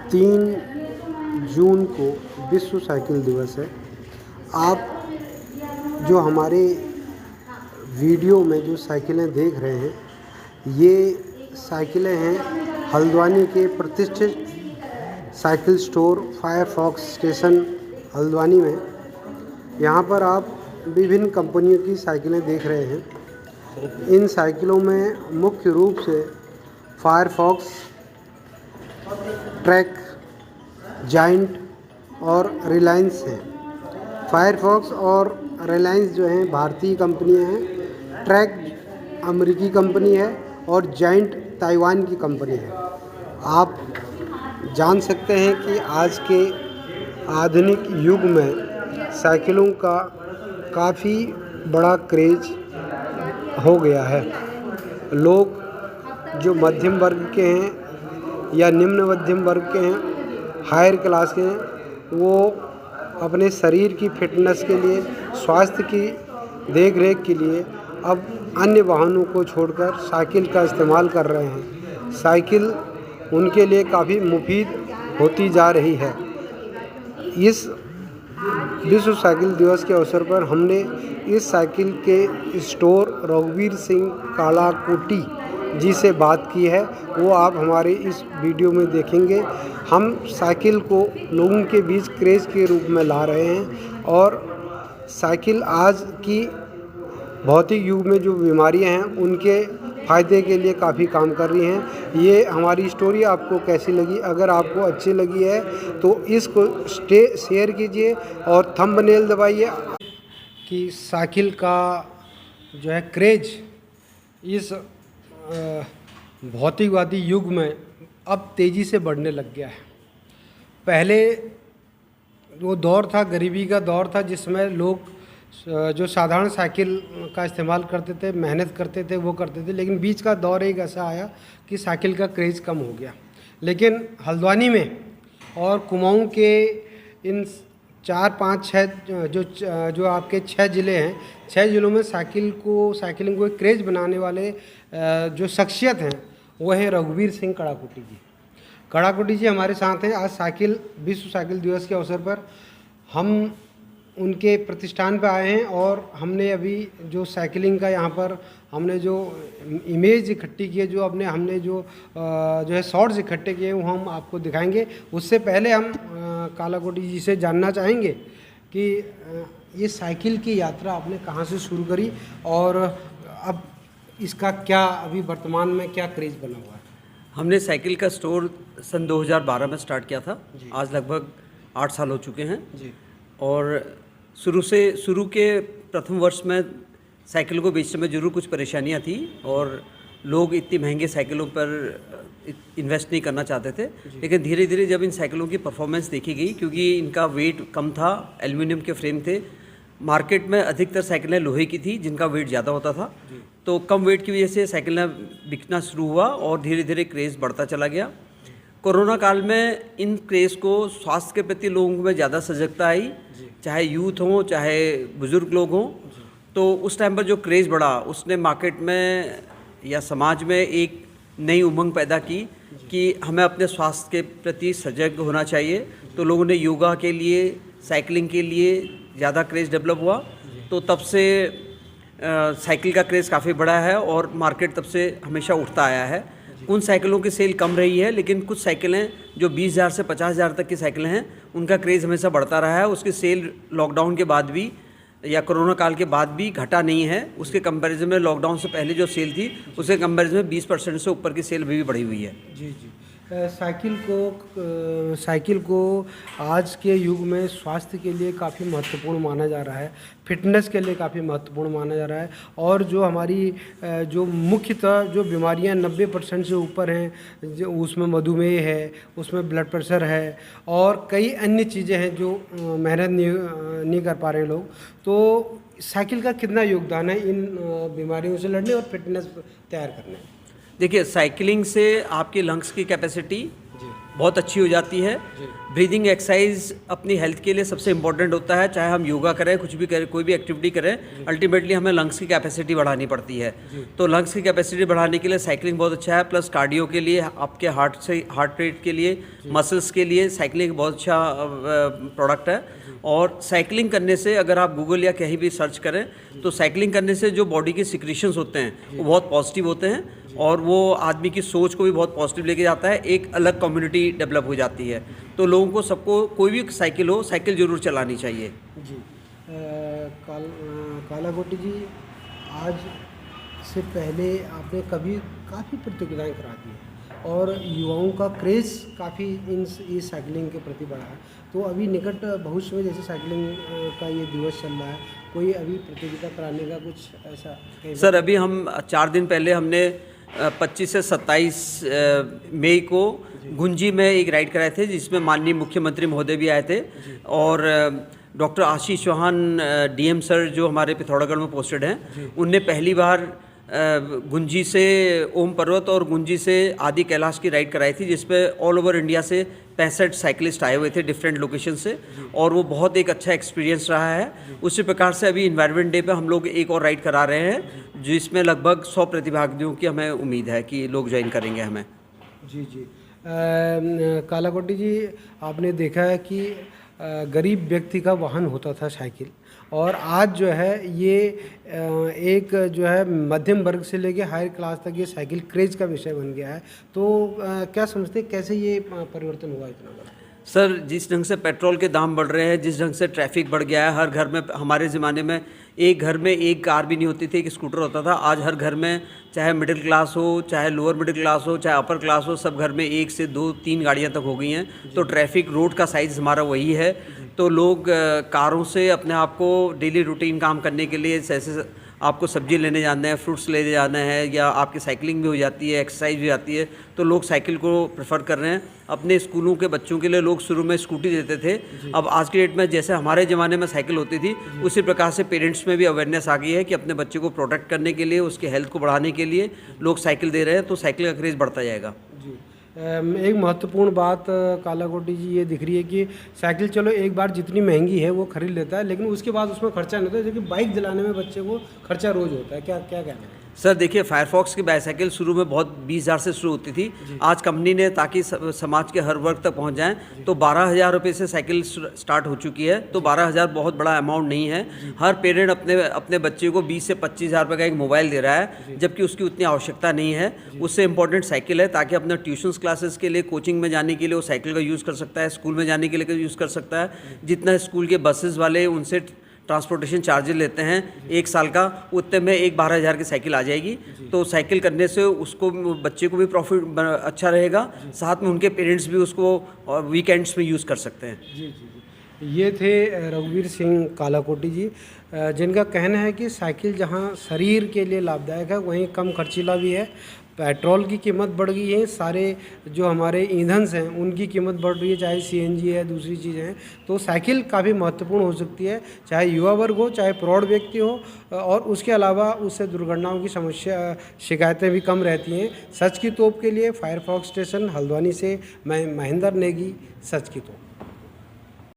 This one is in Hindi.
3 जून को विश्व साइकिल दिवस है। आप जो हमारे वीडियो में जो साइकिलें देख रहे हैं, ये साइकिलें हैं हल्द्वानी के प्रतिष्ठित cycle store Firefox station Haldwani में। यहाँ पर आप विभिन्न कंपनियों की साइकिलें देख रहे हैं। इन साइकिलों में मुख्य रूप से फायरफॉक्स, ट्रैक, जायंट और रिलायंस हैं। फायरफॉक्स और रिलायंस जो हैं भारतीय कंपनियां हैं, ट्रैक अमेरिकी कंपनी है और जायंट ताइवान की कंपनी है। आप जान सकते हैं कि आज के आधुनिक युग में साइकिलों का काफ़ी बड़ा क्रेज़ हो गया है। लोग जो मध्यम वर्ग के हैं या निम्न मध्यम वर्ग के हैं, हायर क्लास के हैं, वो अपने शरीर की फिटनेस के लिए, स्वास्थ्य की देख रेख के लिए अब अन्य वाहनों को छोड़कर साइकिल का इस्तेमाल कर रहे हैं। साइकिल उनके लिए काफ़ी मुफीद होती जा रही है। इस विश्व साइकिल दिवस के अवसर पर हमने इस साइकिल के स्टोर रघुवीर सिंह कालाकोटी जी से बात की है। वो आप हमारे इस वीडियो में देखेंगे। हम साइकिल को लोगों के बीच क्रेज़ के रूप में ला रहे हैं और साइकिल आज की भौतिक युग में जो बीमारियां हैं उनके फ़ायदे के लिए काफ़ी काम कर रही हैं। ये हमारी स्टोरी आपको कैसी लगी? अगर आपको अच्छी लगी है तो इसको शेयर कीजिए और थंबनेल दबाइए कि साइकिल का जो है क्रेज़ इस भौतिकवादी युग में अब तेज़ी से बढ़ने लग गया है। पहले वो दौर था, गरीबी का दौर था, जिसमें लोग जो साधारण साइकिल का इस्तेमाल करते थे, मेहनत करते थे, वो करते थे। लेकिन बीच का दौर एक ऐसा आया कि साइकिल का क्रेज़ कम हो गया। लेकिन हल्द्वानी में और कुमाऊं के इन 4, 5, 6 जो आपके 6 ज़िले हैं, 6 ज़िलों में साइकिलिंग को एक क्रेज़ बनाने वाले जो शख्सियत हैं वो हैं रघुवीर सिंह कड़ाकोटी जी। कड़ाकोटी जी हमारे साथ हैं। आज विश्व साइकिल दिवस के अवसर पर हम उनके प्रतिष्ठान पर आए हैं और हमने अभी जो साइकिलिंग का यहाँ पर हमने जो इमेज इकट्ठी की है, हमने जो है शॉर्ट्स इकट्ठे किए वो हम आपको दिखाएंगे। उससे पहले हम कालाकोटी जी से जानना चाहेंगे कि ये साइकिल की यात्रा आपने कहाँ से शुरू करी और अब इसका क्या अभी वर्तमान में क्या क्रेज़ बना हुआ है? हमने साइकिल का स्टोर सन 2012 में स्टार्ट किया था। आज लगभग 8 साल हो चुके हैं जी। और शुरू के प्रथम वर्ष में साइकिल को बेचने में ज़रूर कुछ परेशानियां थी और लोग इतनी महंगे साइकिलों पर इन्वेस्ट नहीं करना चाहते थे। लेकिन धीरे धीरे जब इन साइकिलों की परफॉर्मेंस देखी गई, क्योंकि इनका वेट कम था, एल्युमिनियम के फ्रेम थे, मार्केट में अधिकतर साइकिलें लोहे की थी जिनका वेट ज़्यादा होता था, तो कम वेट की वजह से साइकिलें बिकना शुरू हुआ और धीरे धीरे क्रेज़ बढ़ता चला गया। कोरोना काल में इन क्रेज़ को स्वास्थ्य के प्रति लोगों में ज़्यादा सजगता आई, चाहे यूथ हों चाहे बुज़ुर्ग लोग हों। तो उस टाइम पर जो क्रेज़ बढ़ा उसने मार्केट में या समाज में एक नई उमंग पैदा की कि हमें अपने स्वास्थ्य के प्रति सजग होना चाहिए। तो लोगों ने योगा के लिए, साइकिलिंग के लिए ज़्यादा क्रेज़ डेवलप हुआ। तो तब से साइकिल का क्रेज़ काफ़ी बड़ा है और मार्केट तब से हमेशा उठता आया है। उन साइकिलों की सेल कम रही है, लेकिन कुछ साइकिलें जो 20,000 से 50,000 तक की साइकिलें हैं उनका क्रेज़ हमेशा बढ़ता रहा है। उसकी सेल लॉकडाउन के बाद भी या कोरोना काल के बाद भी घटा नहीं है। उसके कंपैरिजन में लॉकडाउन से पहले जो सेल थी उसके कंपैरिजन में 20% से ऊपर की सेल अभी भी बढ़ी हुई है। जी। साइकिल को आज के युग में स्वास्थ्य के लिए काफ़ी महत्वपूर्ण माना जा रहा है, फिटनेस के लिए काफ़ी महत्वपूर्ण माना जा रहा है। और जो हमारी जो मुख्यतः जो बीमारियां 90% से ऊपर हैं, जो उसमें मधुमेह है, उसमें ब्लड प्रेशर है और कई अन्य चीज़ें हैं जो मेहनत नहीं कर पा रहे लोग। तो साइकिल का कितना योगदान है इन बीमारियों से लड़ने और फिटनेस तैयार करने में? देखिए, साइकिलिंग से आपकी लंग्स की कैपेसिटी बहुत अच्छी हो जाती है। ब्रीदिंग एक्सरसाइज अपनी हेल्थ के लिए सबसे इम्पोर्टेंट होता है, चाहे हम योगा करें, कुछ भी करें, कोई भी एक्टिविटी करें, अल्टीमेटली हमें लंग्स की कैपेसिटी बढ़ानी पड़ती है। तो लंग्स की कैपेसिटी बढ़ाने के लिए साइकिलिंग बहुत अच्छा है, प्लस कार्डियो के लिए, आपके हार्ट रेट के लिए, मसल्स के लिए साइकिलिंग बहुत अच्छा प्रोडक्ट है। और साइकिलिंग करने से, अगर आप गूगल या कहीं भी सर्च करें, तो साइकिलिंग करने से जो बॉडी के सिक्रीशंस होते हैं वो बहुत पॉजिटिव होते हैं, और वो आदमी की सोच को भी बहुत पॉजिटिव लेके जाता है, एक अलग कम्युनिटी डेवलप हो जाती है। तो लोगों को, सबको, कोई भी साइकिल हो, साइकिल ज़रूर चलानी चाहिए। जी। कालाकोटी जी, आज से पहले आपने काफ़ी प्रतियोगिताएं करा दी हैं और युवाओं का क्रेज़ काफ़ी इस साइकिलिंग के प्रति बढ़ा है। तो अभी निकट भविष्य में जैसे साइकिलिंग का ये दिवस चल रहा है, कोई अभी प्रतियोगिता कराने का कुछ ऐसा? सर, अभी हम 4 दिन पहले हमने 25 से 27 मई को गुंजी में एक राइड कराए थे, जिसमें माननीय मुख्यमंत्री महोदय भी आए थे, और doctor Ashish Chauhan DM sir, जो हमारे पिथौरागढ़ में पोस्टेड हैं, उनने पहली बार गुंजी से ओम पर्वत और गुंजी से आदि कैलाश की राइड कराई थी, जिसमें ऑल ओवर इंडिया से 65 साइकिलिस्ट आए हुए थे डिफरेंट लोकेशन से, और वो बहुत एक अच्छा एक्सपीरियंस रहा है। उसी प्रकार से अभी इन्वायरमेंट डे पे हम लोग एक और राइड करा रहे हैं, जिसमें लगभग 100 प्रतिभागियों की हमें उम्मीद है कि लोग ज्वाइन करेंगे हमें। जी जी। कालाकोटी जी, आपने देखा है कि गरीब व्यक्ति का वाहन होता था साइकिल, और आज जो है ये एक जो है मध्यम वर्ग से लेके हायर क्लास तक ये साइकिल क्रेज़ का विषय बन गया है। तो क्या समझते हैं, कैसे ये परिवर्तन हुआ इतना बड़ा? सर, जिस ढंग से पेट्रोल के दाम बढ़ रहे हैं, जिस ढंग से ट्रैफिक बढ़ गया है, हर घर में, हमारे ज़माने में एक घर में एक कार भी नहीं होती थी, एक स्कूटर होता था। आज हर घर में, चाहे मिडिल क्लास हो, चाहे लोअर मिडिल क्लास हो, चाहे अपर क्लास हो, सब घर में 1 से 2, 3 गाड़ियाँ तक हो गई हैं। तो ट्रैफिक, रोड का साइज़ हमारा वही है, तो लोग कारों से अपने आप को डेली रूटीन काम करने के लिए, जैसे आपको सब्जी लेने जाना है, फ्रूट्स लेने जाना है, या आपकी साइकिलिंग भी हो जाती है, एक्सरसाइज भी हो जाती है, तो लोग साइकिल को प्रेफर कर रहे हैं। अपने स्कूलों के बच्चों के लिए लोग शुरू में स्कूटी देते थे, अब आज की डेट में जैसे हमारे ज़माने में साइकिल होती थी, उसी प्रकार से पेरेंट्स में भी अवेयरनेस आ गई है कि अपने बच्चे को प्रोटेक्ट करने के लिए, उसके हेल्थ को बढ़ाने के लिए लोग साइकिल दे रहे हैं, तो साइकिल का क्रेज़ बढ़ता जाएगा। जी। एक महत्वपूर्ण बात कालाकोटी जी ये दिख रही है कि साइकिल, चलो एक बार जितनी महंगी है वो खरीद लेता है, लेकिन उसके बाद उसमें खर्चा नहीं होता, जबकि बाइक दिलाने में बच्चे को खर्चा रोज़ होता है। क्या क्या कहना है? सर देखिए, फायरफॉक्स की बाईसाइकिल शुरू में बहुत 20,000 से शुरू होती थी। आज कंपनी ने, ताकि समाज के हर वर्ग तक पहुंच जाएं, तो 12,000 रुपये से साइकिल स्टार्ट हो चुकी है। तो 12,000 बहुत बड़ा अमाउंट नहीं है। हर पेरेंट अपने बच्चे को 20 से 25,000 रुपये का एक मोबाइल दे रहा है, जबकि उसकी उतनी आवश्यकता नहीं है। उससे इम्पोर्टेंट साइकिल है, ताकि अपने ट्यूशन्स क्लासेस के लिए, कोचिंग में जाने के लिए वो साइकिल का यूज़ कर सकता है, स्कूल में जाने के लिए यूज़ कर सकता है। जितना स्कूल के बसेस वाले उनसे ट्रांसपोर्टेशन चार्जेस लेते हैं 1 साल का, उतने में एक 12,000 की साइकिल आ जाएगी। तो साइकिल करने से उसको, बच्चे को भी प्रॉफिट अच्छा रहेगा, साथ में उनके पेरेंट्स भी उसको वीकेंड्स में यूज़ कर सकते हैं। जी जी। ये थे रघुवीर सिंह कालाकोटी जी, जिनका कहना है कि साइकिल जहां शरीर के लिए लाभदायक है, वहीं कम खर्चीला भी है। पेट्रोल की कीमत बढ़ गई है, सारे जो हमारे ईंधन हैं उनकी कीमत बढ़ रही है, चाहे सीएनजी है, दूसरी चीज़ें हैं। तो साइकिल काफ़ी महत्वपूर्ण हो सकती है, चाहे युवा वर्ग हो, चाहे प्रौढ़ व्यक्ति हो, और उसके अलावा उससे दुर्घटनाओं की शिकायतें भी कम रहती हैं। सच की तोप के लिए फायरफॉक्स स्टेशन हल्द्वानी से मैं महेंद्र नेगी, सच की तोप।